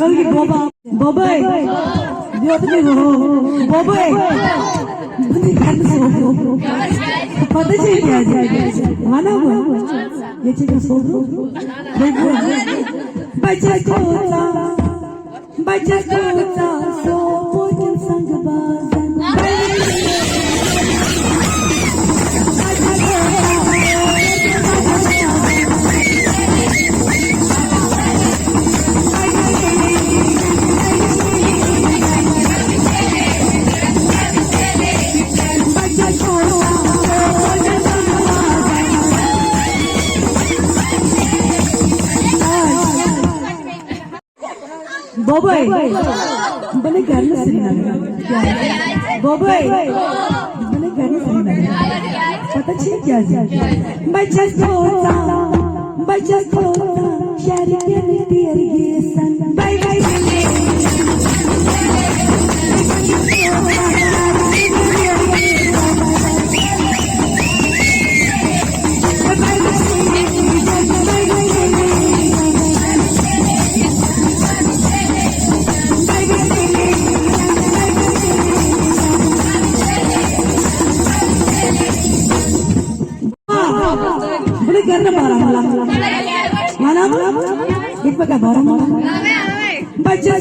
की बाबा बाबा दिवत नाही हो बाबा बंदी खाली सो पता चाहिए माना ये चीज सो बच्चा कोचा सो पोजन संग बाजन Boboy, bane garna sirina. Boboy, bane garna sirina. पता चल क्या जी? बच्चा कोता, शादी के तेरे ये सन, बाय बाय करना बारा मला एक बघा बारा मला बच्चा